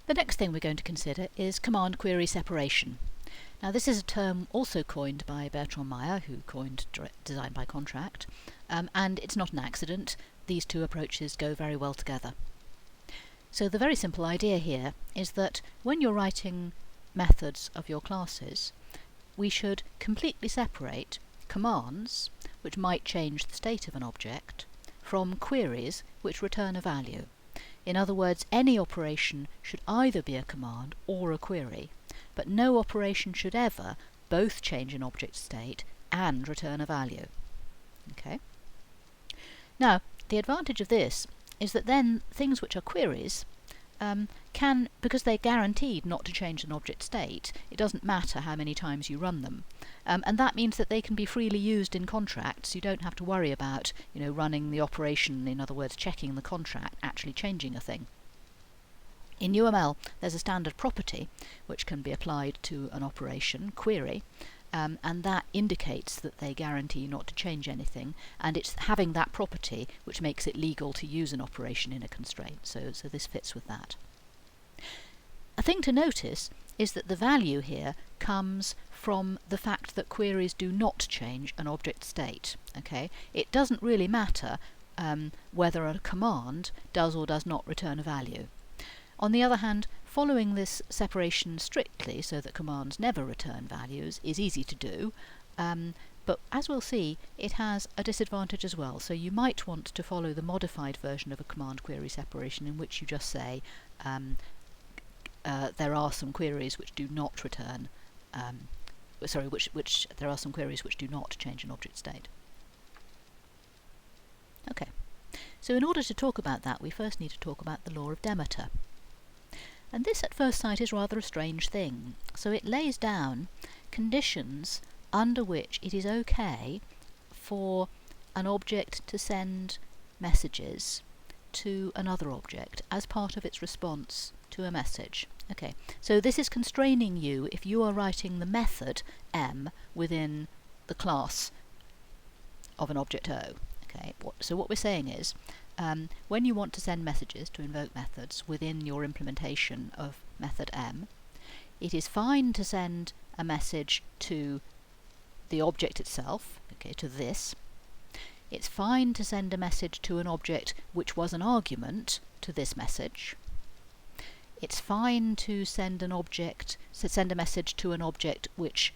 The next thing we're going to consider is command query separation. Now this is a term also coined by Bertrand Meyer, who coined design by contract, and it's not an accident. These two approaches go very well together. So the very simple idea here is that when you're writing methods of your classes, we should completely separate commands, which might change the state of an object, from queries which return a value. In other words, any operation should either be a command or a query, but no operation should ever both change an object state and return a value. Okay? Now, the advantage of this is that then things which are queries can, because they're guaranteed not to change an object state, it doesn't matter how many times you run them. And that means that they can be freely used in contracts. You don't have to worry about, running the operation, in other words, checking the contract, actually changing a thing. In UML, there's a standard property which can be applied to an operation, query, and that indicates that they guarantee not to change anything, and it's having that property which makes it legal to use an operation in a constraint. So this fits with that. A thing to notice is that the value here comes from the fact that queries do not change an object state. Okay? It doesn't really matter whether a command does or does not return a value. On the other hand, following this separation strictly so that commands never return values is easy to do, but as we'll see, it has a disadvantage as well. So you might want to follow the modified version of a command query separation, in which you just say there are some queries which do not return, there are some queries which do not change an object state. Okay, so in order to talk about that, we first need to talk about the law of Demeter. And this at first sight is rather a strange thing. So it lays down conditions under which it is okay for an object to send messages to another object as part of its response to a message. Okay, so this is constraining you if you are writing the method M within the class of an object O. Okay, so what we're saying is, when you want to send messages to invoke methods within your implementation of method M, it is fine to send a message to the object itself, okay, to this. It's fine to send a message to an object which was an argument to this message. It's fine to send a message to an object which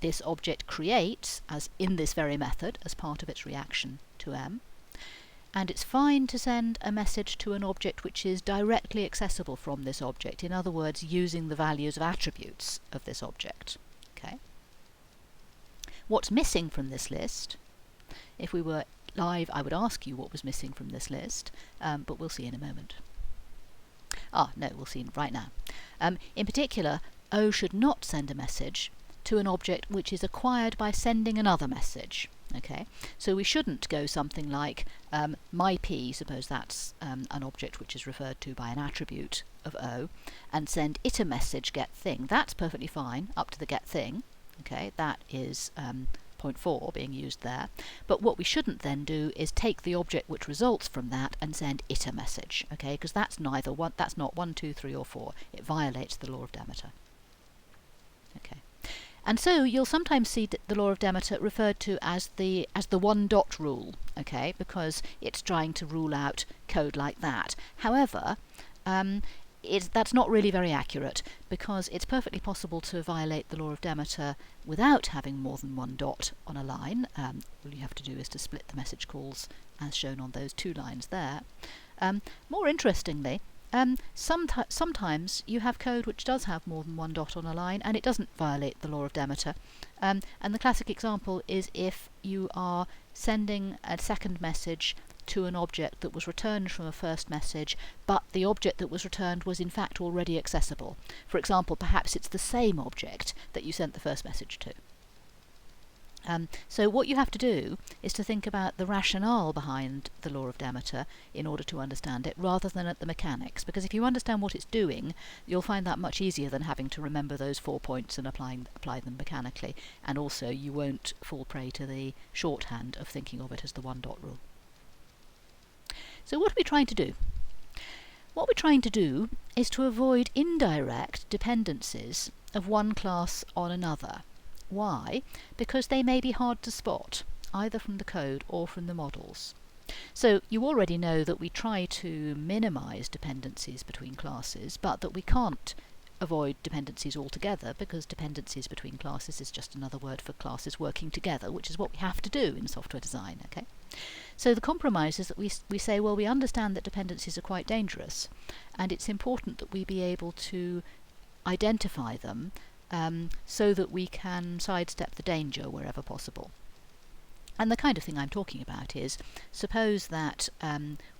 this object creates, as in this very method, as part of its reaction to M. And it's fine to send a message to an object which is directly accessible from this object, in other words, using the values of attributes of this object. Okay. What's missing from this list? If we were live, I would ask you what was missing from this list, but we'll see in a moment. No, we'll see right now. In particular, O should not send a message to an object which is acquired by sending another message. Okay, so we shouldn't go something like my P, suppose that's an object which is referred to by an attribute of O, and send it a message get thing. That's perfectly fine up to the get thing. Okay, that is point 4 being used there. But what we shouldn't then do is take the object which results from that and send it a message. Okay, because that's neither one. That's not 1, 2, 3, or 4. It violates the law of Demeter. Okay. And so you'll sometimes see the law of Demeter referred to as the one dot rule, okay, because it's trying to rule out code like that. However, that's not really very accurate, because it's perfectly possible to violate the law of Demeter without having more than one dot on a line. All you have to do is to split the message calls as shown on those 2 lines there. More interestingly, sometimes you have code which does have more than one dot on a line, and it doesn't violate the law of Demeter. And the classic example is if you are sending a second message to an object that was returned from a first message, but the object that was returned was in fact already accessible. For example, perhaps it's the same object that you sent the first message to. So what you have to do is to think about the rationale behind the law of Demeter in order to understand it, rather than at the mechanics, because if you understand what it's doing, you'll find that much easier than having to remember those 4 points and apply them mechanically, and also you won't fall prey to the shorthand of thinking of it as the one dot rule. So what are we trying to do? What we're trying to do is to avoid indirect dependencies of one class on another. Why? Because they may be hard to spot, either from the code or from the models. So you already know that we try to minimize dependencies between classes, but that we can't avoid dependencies altogether, because dependencies between classes is just another word for classes working together, which is what we have to do in software design. Okay? So the compromise is that we say, well, we understand that dependencies are quite dangerous, and it's important that we be able to identify them so that we can sidestep the danger wherever possible. And the kind of thing I'm talking about is, suppose that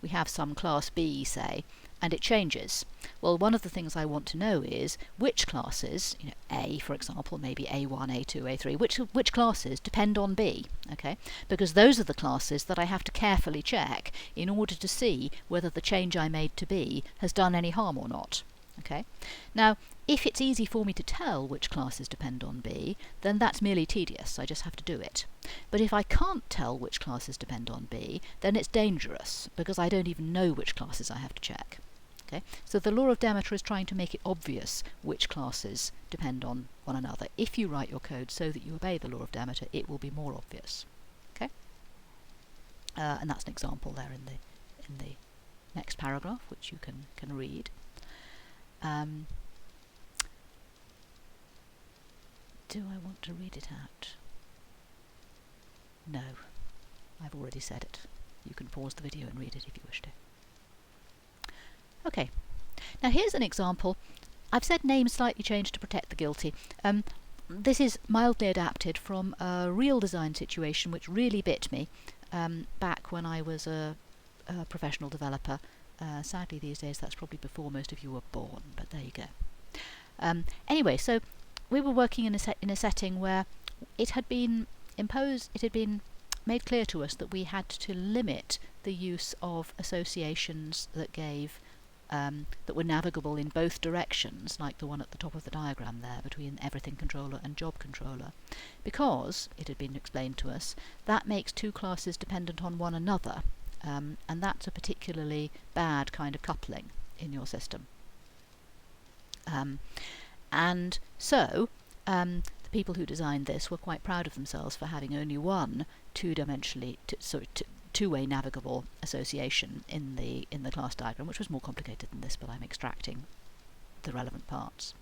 we have some class B, say, and it changes. Well, one of the things I want to know is which classes, A, for example, maybe A1, A2, A3, which classes depend on B, okay? Because those are the classes that I have to carefully check in order to see whether the change I made to B has done any harm or not. Okay? Now, if it's easy for me to tell which classes depend on B, then that's merely tedious. I just have to do it. But if I can't tell which classes depend on B, then it's dangerous, because I don't even know which classes I have to check. Okay? So the law of Demeter is trying to make it obvious which classes depend on one another. If you write your code so that you obey the law of Demeter, it will be more obvious. Okay? And that's an example there in the next paragraph, which you can read. Do I want to read it out? No, I've already said it. You can pause the video and read it if you wish to. Okay, now here's an example. I've said name slightly changed to protect the guilty. This is mildly adapted from a real design situation which really bit me back when I was a professional developer. Sadly these days that's probably before most of you were born, but there you go. Anyway, so we were working in a setting where it had been made clear to us that we had to limit the use of associations that gave that were navigable in both directions, like the one at the top of the diagram there, between everything controller and job controller, because, it had been explained to us, that makes two classes dependent on one another, and that's a particularly bad kind of coupling in your system. And so the people who designed this were quite proud of themselves for having only one two-way navigable association in the class diagram, which was more complicated than this, but I'm extracting the relevant parts.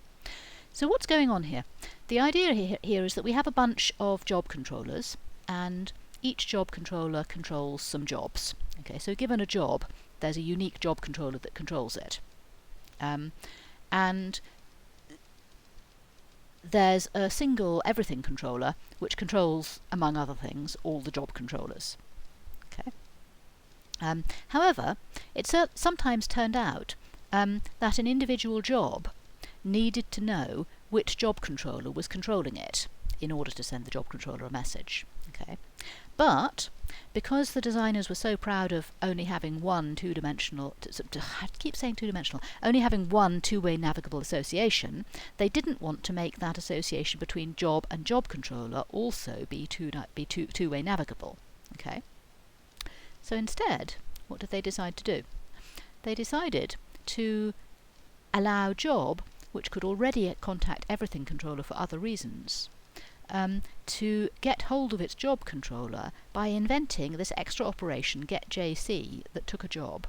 So what's going on here? The idea here is that we have a bunch of job controllers, and each job controller controls some jobs. Okay, so given a job, there's a unique job controller that controls it. And there's a single everything controller which controls, among other things, all the job controllers. Okay. However, it sometimes turned out that an individual job needed to know which job controller was controlling it in order to send the job controller a message. Okay. But because the designers were so proud of only having one two-dimensional, I keep saying two-dimensional, only having one two-way navigable association, they didn't want to make that association between job and job controller also be two-way navigable. Okay. So instead, what did they decide to do? They decided to allow job, which could already contact everything controller for other reasons, to get hold of its job controller by inventing this extra operation getJC that took a job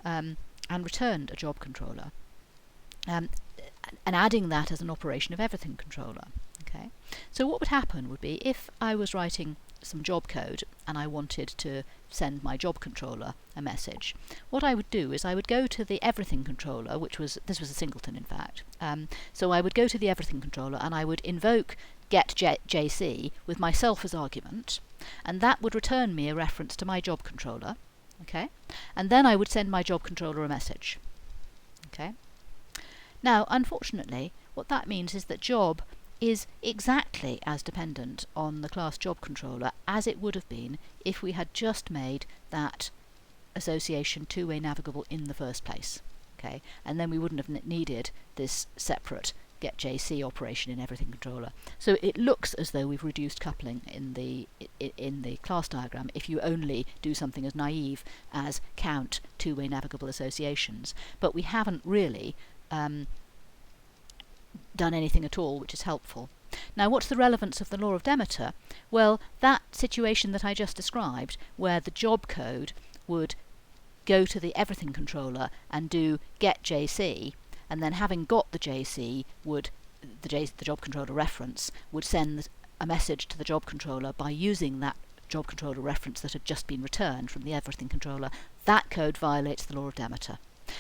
and returned a job controller, and adding that as an operation of everything controller. Okay, so what would happen would be, if I was writing some job code and I wanted to send my job controller a message, what I would do is I would go to the everything controller, this was a singleton in fact, so I would go to the everything controller and I would invoke getJC with myself as argument, and that would return me a reference to my job controller. Okay, and then I would send my job controller a message. Okay, now unfortunately what that means is that job is exactly as dependent on the class job controller as it would have been if we had just made that association two-way navigable in the first place. Okay, and then we wouldn't have needed this separate getJC operation in everything controller. So it looks as though we've reduced coupling in the class diagram if you only do something as naive as count two-way navigable associations. But we haven't really done anything at all which is helpful. Now, what's the relevance of the law of Demeter? Well, that situation that I just described, where the job code would go to the everything controller and do getJC, and then having got the JC, the job controller reference would send a message to the job controller by using that job controller reference that had just been returned from the everything controller. That code violates the law of Demeter.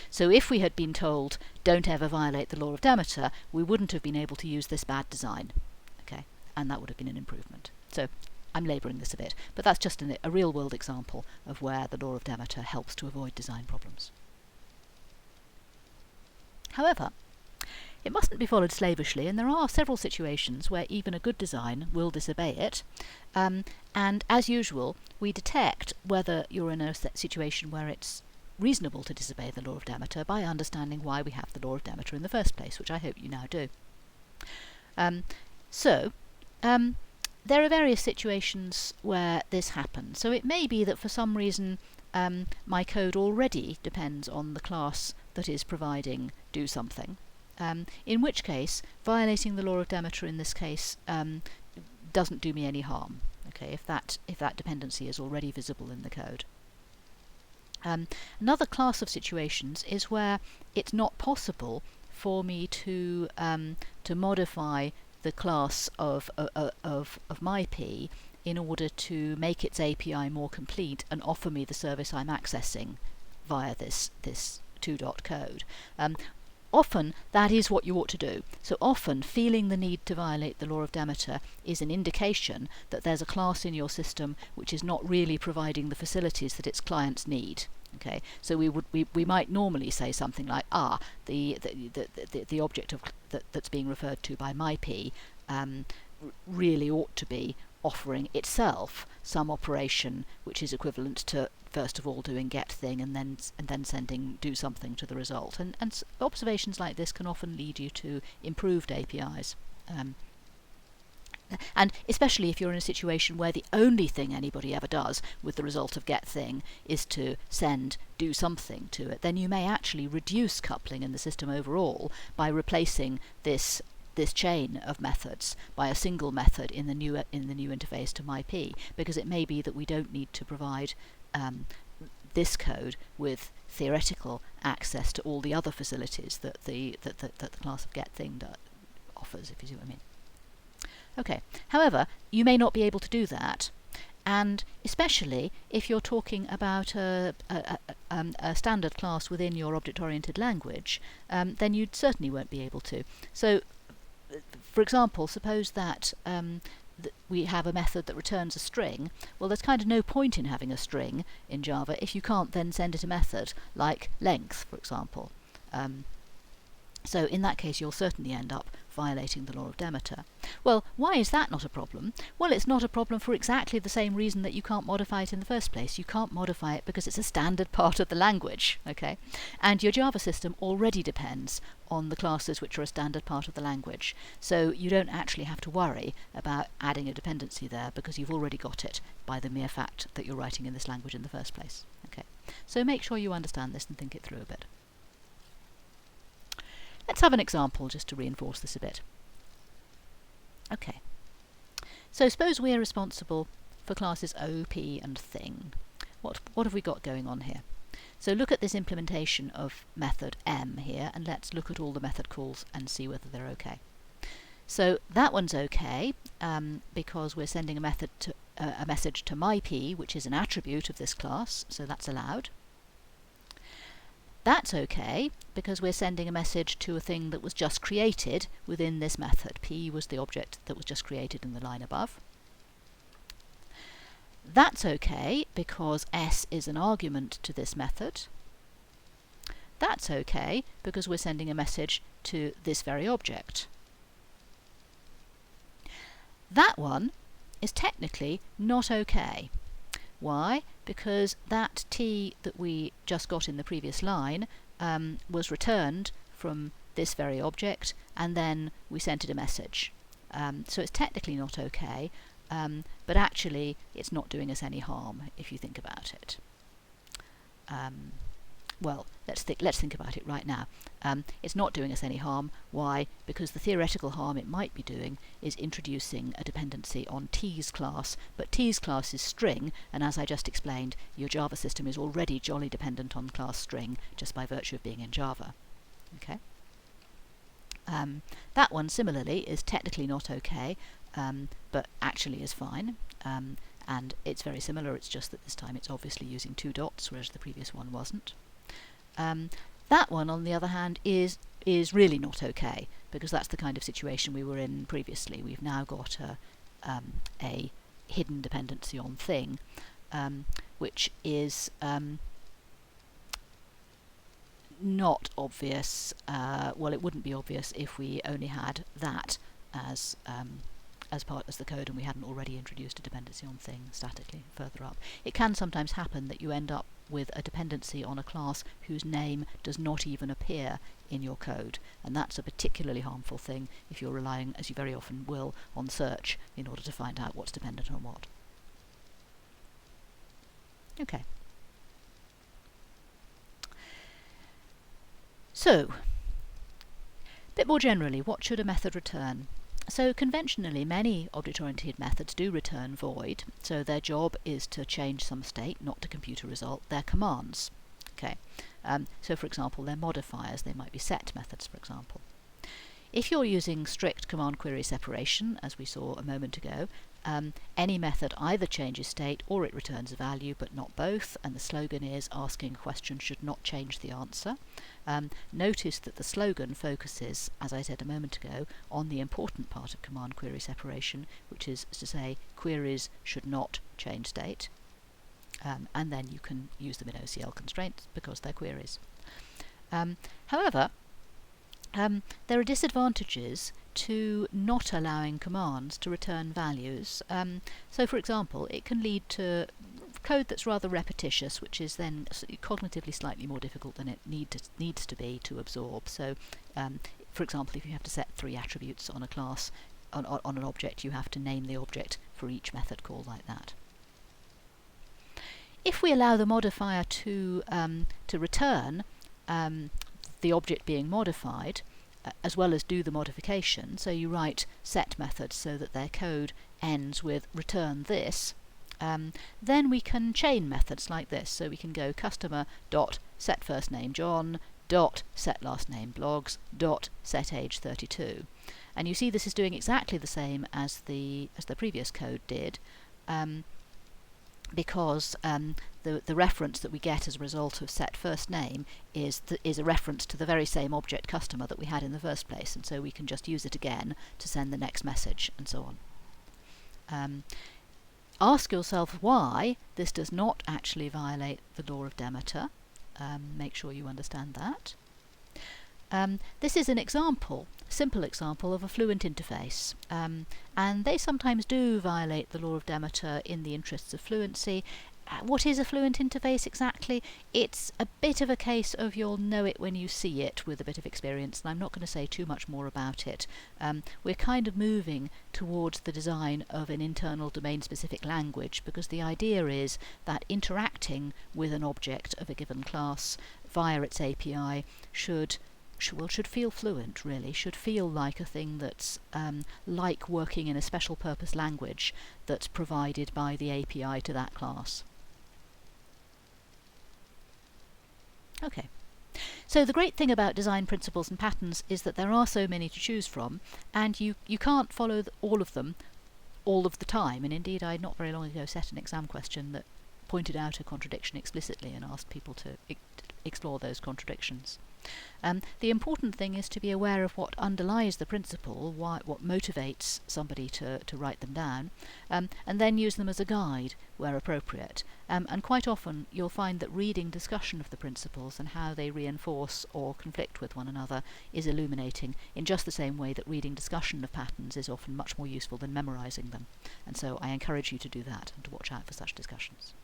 So if we had been told, don't ever violate the law of Demeter, we wouldn't have been able to use this bad design. Okay, and that would have been an improvement. So I'm labouring this a bit, but that's just a real-world example of where the law of Demeter helps to avoid design problems. However, it mustn't be followed slavishly, and there are several situations where even a good design will disobey it. And as usual, we detect whether you're in a situation where it's reasonable to disobey the law of Demeter by understanding why we have the law of Demeter in the first place, which I hope you now do. There are various situations where this happens. So it may be that for some reason my code already depends on the class that is providing do something, in which case violating the law of Demeter in this case doesn't do me any harm. Okay, if that dependency is already visible in the code. Another class of situations is where it's not possible for me to modify the class of my P in order to make its API more complete and offer me the service I'm accessing via this two-dot code. Often that is what you ought to do. So often feeling the need to violate the law of Demeter is an indication that there's a class in your system which is not really providing the facilities that its clients need. Okay, so we might normally say something like, the object that's being referred to by my P really ought to be offering itself some operation which is equivalent to first of all doing get thing and then sending do something to the result. And observations like this can often lead you to improved APIs. And especially if you're in a situation where the only thing anybody ever does with the result of get thing is to send do something to it, then you may actually reduce coupling in the system overall by replacing this chain of methods by a single method in the new interface to MyP, because it may be that we don't need to provide this code with theoretical access to all the other facilities that the class of get thing offers, if you see what I mean. Okay, however, you may not be able to do that, and especially if you're talking about a standard class within your object-oriented language, then you certainly won't be able to. So, for example, suppose that we have a method that returns a string. Well, there's kind of no point in having a string in Java if you can't then send it a method like length, for example. So in that case, you'll certainly end up violating the law of Demeter. Well, why is that not a problem? Well, it's not a problem for exactly the same reason that you can't modify it in the first place. You can't modify it because it's a standard part of the language, okay? And your Java system already depends on the classes which are a standard part of the language. So you don't actually have to worry about adding a dependency there because you've already got it by the mere fact that you're writing in this language in the first place. Okay? So make sure you understand this and think it through a bit. Let's have an example just to reinforce this a bit. Okay, so suppose we are responsible for classes O, P and thing. What have we got going on here? So look at this implementation of method M here, and let's look at all the method calls and see whether they're okay. So that one's okay because we're sending a message to myP, which is an attribute of this class, so that's allowed. That's okay because we're sending a message to a thing that was just created within this method. P was the object that was just created in the line above. That's okay because S is an argument to this method. That's okay because we're sending a message to this very object. That one is technically not okay. Why? Because that T that we just got in the previous line was returned from this very object, and then we sent it a message. So it's technically not okay, but actually it's not doing us any harm if you think about it. Well, let's think about it right now. It's not doing us any harm. Why? Because the theoretical harm it might be doing is introducing a dependency on T's class, but T's class is string, and as I just explained, your Java system is already jolly dependent on class string just by virtue of being in Java. Okay. That one similarly is technically not okay, but actually is fine. And it's very similar, it's just that this time it's obviously using 2 dots, whereas the previous one wasn't. That one, on the other hand, is really not okay, because that's the kind of situation we were in previously. We've now got a hidden dependency on thing, which is not obvious. Well, it wouldn't be obvious if we only had that as the code and we hadn't already introduced a dependency on thing statically further up. It can sometimes happen that you end up with a dependency on a class whose name does not even appear in your code, and that's a particularly harmful thing if you're relying, as you very often will, on search in order to find out what's dependent on what. Okay. So, a bit more generally, what should a method return? So conventionally, many object-oriented methods do return void, so their job is to change some state, not to compute a result. They're commands. Okay. So for example, they're modifiers. They might be set methods, for example. If you're using strict command query separation, as we saw a moment ago, any method either changes state or it returns a value, but not both, and the slogan is asking a question should not change the answer. Notice that the slogan focuses, as I said a moment ago, on the important part of command query separation, which is to say queries should not change state, and then you can use them in OCL constraints because they're queries. However, there are disadvantages to not allowing commands to return values. So for example, it can lead to code that's rather repetitious, which is then cognitively slightly more difficult than it needs to be to absorb. So for example, if you have to set 3 attributes on a class, on an object, you have to name the object for each method call like that. If we allow the modifier to return the object being modified, as well as do the modification, so you write set methods so that their code ends with return this, then we can chain methods like this. So we can go customer dot set first name John dot set last name blogs dot set age 32, and you see this is doing exactly the same as the previous code did, because the reference that we get as a result of set first name is a reference to the very same object customer that we had in the first place, and so we can just use it again to send the next message and so on. Ask yourself why this does not actually violate the law of Demeter. Make sure you understand that. This is an example, simple example of a fluent interface, and they sometimes do violate the law of Demeter in the interests of fluency. What is a fluent interface exactly? It's a bit of a case of you'll know it when you see it with a bit of experience, and I'm not going to say too much more about it. We're kind of moving towards the design of an internal domain-specific language, because the idea is that interacting with an object of a given class via its API should feel fluent, really, should feel like a thing that's like working in a special purpose language that's provided by the API to that class. Okay, so the great thing about design principles and patterns is that there are so many to choose from, and you can't follow all of them all of the time, and indeed I not very long ago set an exam question that pointed out a contradiction explicitly and asked people to explore those contradictions. The important thing is to be aware of what underlies the principle, what motivates somebody to write them down, and then use them as a guide where appropriate. And quite often you'll find that reading discussion of the principles and how they reinforce or conflict with one another is illuminating, in just the same way that reading discussion of patterns is often much more useful than memorizing them. And so I encourage you to do that and to watch out for such discussions.